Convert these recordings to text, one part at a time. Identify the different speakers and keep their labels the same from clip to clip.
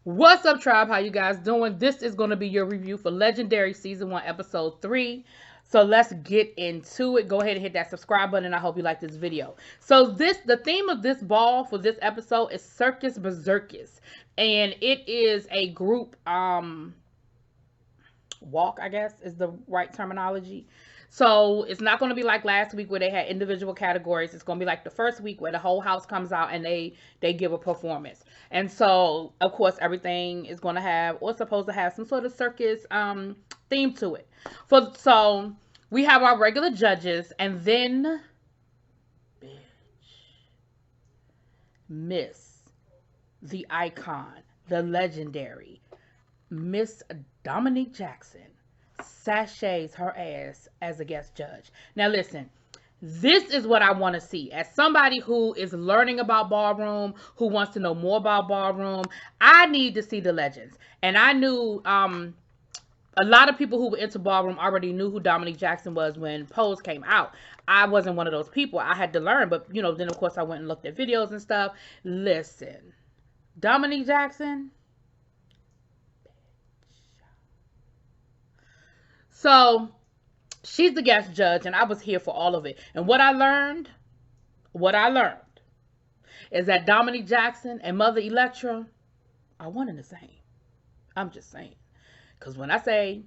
Speaker 1: What's up, tribe? How you guys doing? This is going to be your review for Legendary Season 1, Episode 3. So let's get into it. Go ahead and hit that subscribe button, and I hope you like this video. So the theme of this ball for this episode is Circus Berserkers. And it is a group walk, I guess is the right terminology. So it's not going to be like last week where they had individual categories. It's going to be like the first week where the whole house comes out and they give a performance. And so of course everything is going to have or supposed to have some sort of circus theme to it. So we have our regular judges, and then Miss the icon, the legendary Miss Dominique Jackson sashays her ass as a guest judge. Now listen, this is what I want to see. As somebody who is learning about ballroom, who wants to know more about ballroom, I need to see the legends. And I knew a lot of people who were into ballroom already knew who Dominique Jackson was when Pose came out. I wasn't one of those people. I had to learn, but then of course I went and looked at videos and stuff. Listen, Dominique Jackson. So she's the guest judge, and I was here for all of it. And what I learned is that Dominique Jackson and Mother Electra are one and the same. I'm just saying. Because when I say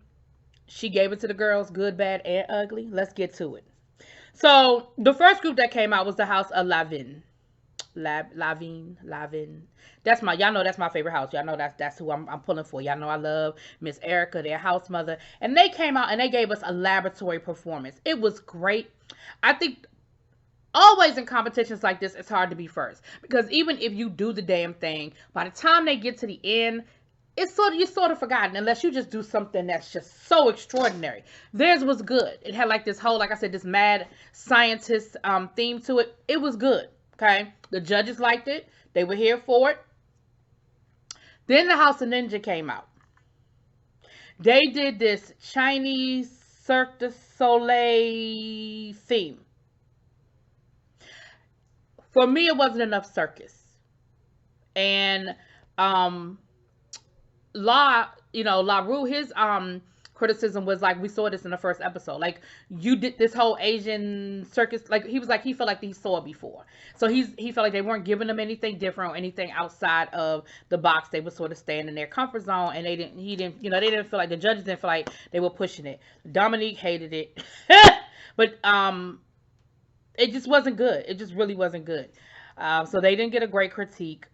Speaker 1: she gave it to the girls, good, bad, and ugly, let's get to it. So the first group that came out was the House of Lavin. Lavin. Y'all know that's my favorite house. Y'all know that's who I'm pulling for. Y'all know I love Miss Erica, their house mother. And they came out and they gave us a laboratory performance. It was great. I think always in competitions like this, it's hard to be first. Because even if you do the damn thing, by the time they get to the end, you're sort of forgotten unless you just do something that's just so extraordinary. Theirs was good. It had like this whole, like I said, this mad scientist theme to it. It was good. Okay, the judges liked it. They were here for it. Then the House of Ninja came out. They did this Chinese Cirque du Soleil theme. For me, it wasn't enough circus. And La Rue, his criticism was like, we saw this in the first episode, like you did this whole Asian circus, like he felt like he saw it before, so he felt like they weren't giving him anything different or anything outside of the box. They were sort of staying in their comfort zone, and they didn't feel like, the judges didn't feel like they were pushing it. Dominique hated it. But it just wasn't good. It just really wasn't good. So they didn't get a great critique.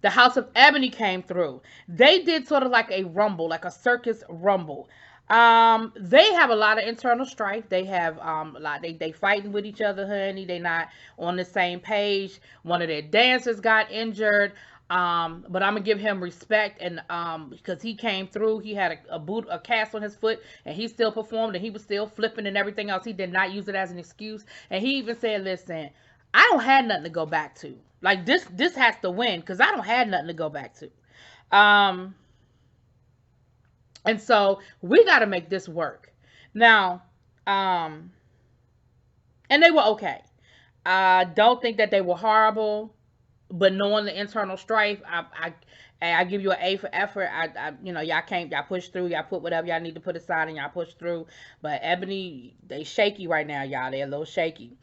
Speaker 1: The House of Ebony came through. They did sort of like a rumble, like a circus rumble. They have a lot of internal strife. They have a lot. They fighting with each other, honey. They not on the same page. One of their dancers got injured. But I'm gonna give him respect, and because he came through, he had a cast on his foot, and he still performed, and he was still flipping and everything else. He did not use it as an excuse, and he even said, "Listen, I don't have nothing to go back to. Like this has to win because I don't have nothing to go back to." And so we got to make this work now. And they were okay. I don't think that they were horrible, but knowing the internal strife, I give you an A for effort. Y'all push through, y'all put whatever y'all need to put aside, and y'all push through. But Ebony, they shaky right now, y'all. They're a little shaky.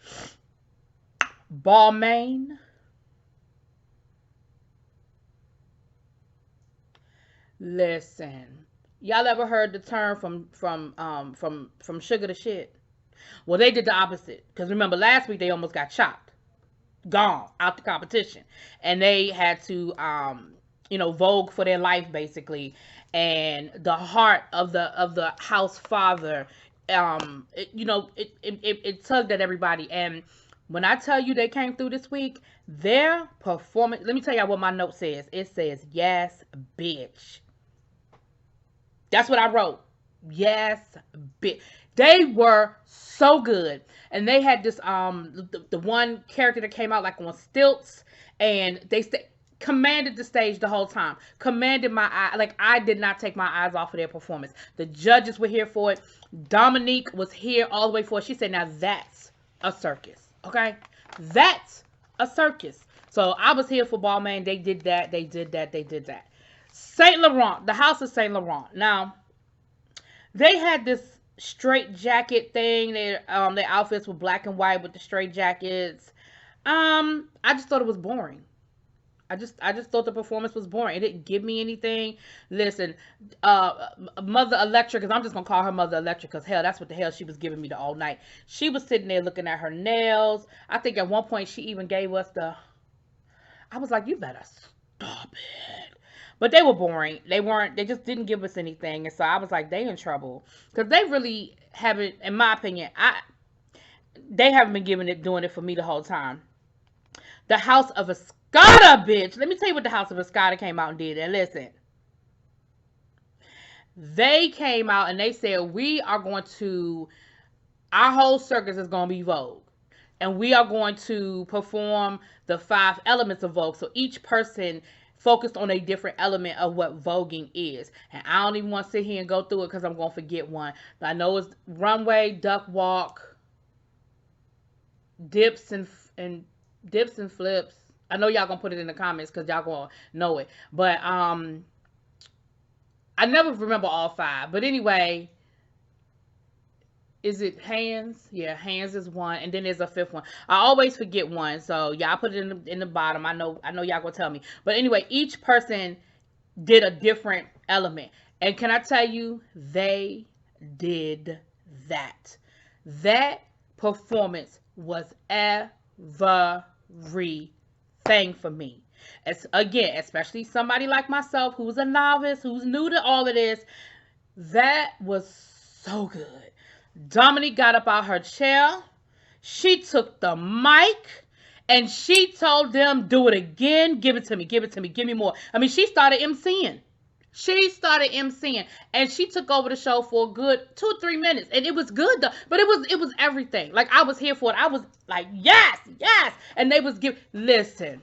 Speaker 1: Balmain. Listen, y'all ever heard the term from sugar to shit? Well, they did the opposite. Because remember, last week they almost got chopped, gone out the competition, and they had to vogue for their life basically. And the heart of the house father, it tugged at everybody. And when I tell you they came through this week, their performance, let me tell y'all what my note says. It says, yes, bitch. That's what I wrote. Yes, bitch. They were so good. And they had this, the one character that came out like on stilts, and they commanded the stage the whole time. Commanded my eye. Like, I did not take my eyes off of their performance. The judges were here for it. Dominique was here all the way for it. She said, now that's a circus. Okay? That's a circus. So I was here for Balmain. They did that. They did that. They did that. Saint Laurent, the house of Saint Laurent. Now, they had this straight jacket thing. Their outfits were black and white with the straight jackets. I just thought it was boring. I just thought the performance was boring. It didn't give me anything. Listen, Mother Electric, because I'm just gonna call her Mother Electric, because hell, that's what the hell she was giving me the all night. She was sitting there looking at her nails. I think at one point she even gave us the. I was like, you better stop it. But they were boring. They weren't. They just didn't give us anything, and so I was like, they in trouble, because they really haven't, in my opinion, they haven't been doing it for me the whole time. The House of Escada, bitch. Let me tell you what the House of Escada came out and did. And listen, they came out and they said, our whole circus is going to be Vogue. And we are going to perform the 5 elements of Vogue. So each person focused on a different element of what voguing is. And I don't even want to sit here and go through it because I'm going to forget one. But I know it's runway, duck walk, dips and flips. I know y'all gonna put it in the comments because y'all gonna know it. But I never remember all 5. But anyway, is it hands? Yeah, hands is one, and then there's a 5th one. I always forget one, so y'all put it in the bottom. I know y'all gonna tell me. But anyway, each person did a different element, and can I tell you, they did that. That performance was everything for me. Again, especially somebody like myself who's a novice, who's new to all of this. That was so good. Dominique got up out her chair. She took the mic and she told them, do it again. Give it to me. Give it to me. Give me more. I mean, she started emceeing. And she took over the show for a good 2 or 3 minutes, and it was good though. But it was everything. Like, I was here for it. I was like, yes, and they was listen,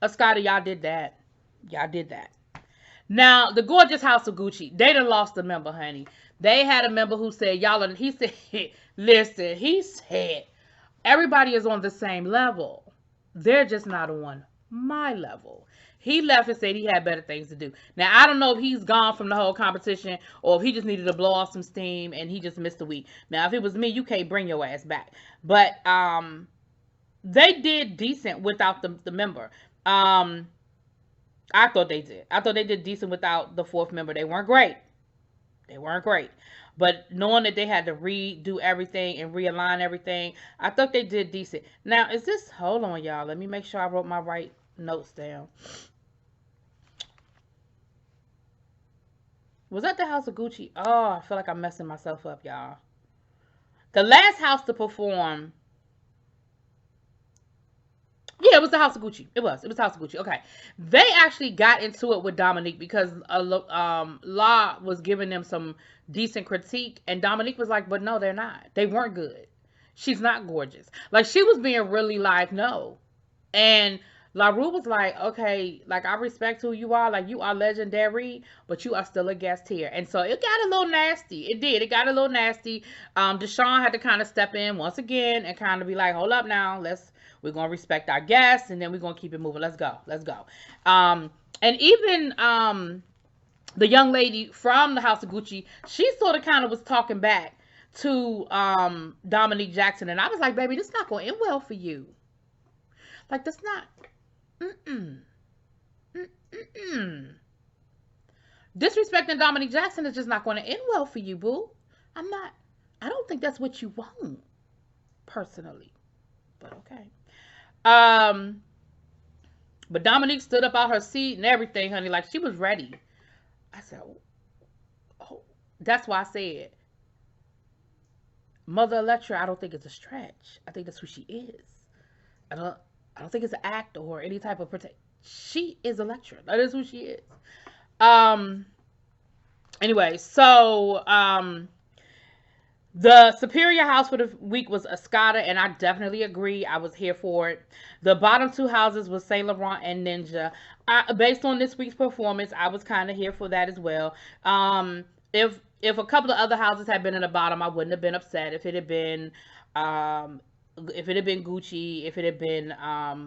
Speaker 1: Escada, y'all did that. Now, the gorgeous House of Gucci, they done lost a member, honey. They had a member who said, he said, listen, he said, everybody is on the same level. They're just not on my level. He left and said he had better things to do. Now, I don't know if he's gone from the whole competition or if he just needed to blow off some steam and he just missed a week. Now, if it was me, you can't bring your ass back. But they did decent without the member. I thought they did. I thought they did decent without the 4th member. They weren't great. But knowing that they had to redo everything and realign everything, I thought they did decent. Now, hold on, y'all. Let me make sure I wrote my right notes down. Was that the House of Gucci? Oh, I feel like I'm messing myself up, y'all. The last house to perform. Yeah, it was the House of Gucci. It was House of Gucci. Okay. They actually got into it with Dominique because La was giving them some decent critique. And Dominique was like, but no, they're not. They weren't good. She's not gorgeous. Like, she was being really like, no. And La Rue was like, okay, like, I respect who you are. Like, you are legendary, but you are still a guest here. And so it got a little nasty. It did. It got a little nasty. Deshaun had to kind of step in once again and kind of be like, hold up now. We're going to respect our guests, and then we're going to keep it moving. Let's go. And even the young lady from the House of Gucci, she sort of kind of was talking back to Dominique Jackson. And I was like, baby, this is not going to end well for you. Like, that's not. Disrespecting Dominique Jackson is just not going to end well for you, boo. I don't think that's what you want, personally. But okay. But Dominique stood up out her seat and everything, honey. Like, she was ready. I said, oh, that's why I said, Mother Electra, I don't think it's a stretch. I think that's who she is. I don't think it's an act or any type of she is Electra. That is who she is. Anyway, so the superior house for the week was Escada, and I definitely agree. I was here for it. The bottom 2 houses was Saint Laurent and Ninja. Based on this week's performance, I was kind of here for that as well. If a couple of other houses had been in the bottom, I wouldn't have been upset. If it had been Gucci, if it had been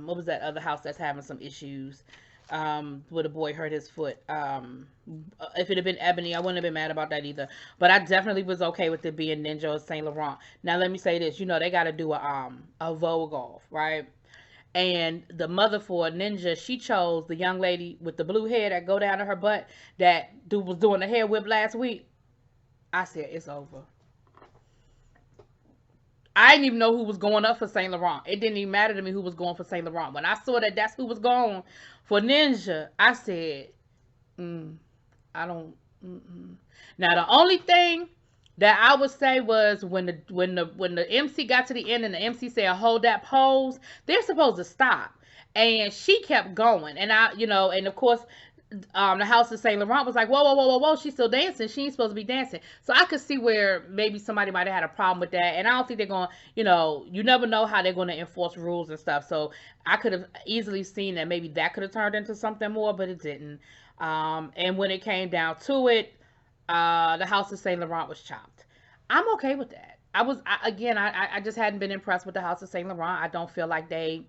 Speaker 1: what was that other house that's having some issues? where the boy hurt his foot. If it had been Ebony, I wouldn't have been mad about that either. But I definitely was okay with it being Ninja or Saint Laurent. Now let me say this, they got to do a Vogue off, right? And the mother for Ninja, she chose the young lady with the blue hair that go down to her butt that dude was doing the hair whip last week. I said it's over. I didn't even know who was going up for Saint Laurent. It didn't even matter to me who was going for Saint Laurent. When I saw that that's who was going for Ninja, I said, I don't. Mm-mm. Now the only thing that I would say was when the MC got to the end and the MC said hold that pose, they're supposed to stop, and she kept going, and and of course. The House of Saint Laurent was like, whoa, whoa, whoa, whoa, whoa, she's still dancing. She ain't supposed to be dancing. So I could see where maybe somebody might have had a problem with that. And I don't think they're going, you never know how they're going to enforce rules and stuff. So I could have easily seen that maybe that could have turned into something more, but it didn't. And when it came down to it, the House of Saint Laurent was chopped. I'm okay with that. I just hadn't been impressed with the House of Saint Laurent. I don't feel like they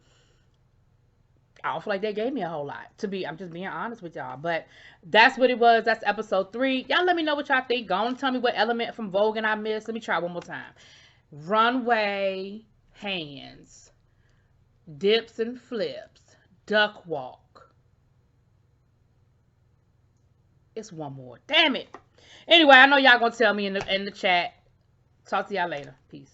Speaker 1: gave me a whole lot. I'm just being honest with y'all. But that's what it was. That's episode 3. Y'all let me know what y'all think. Go on and tell me what element from Vogue and I missed. Let me try one more time. Runway, hands, dips and flips, duck walk. It's one more. Damn it. Anyway, I know y'all gonna tell me in the chat. Talk to y'all later. Peace.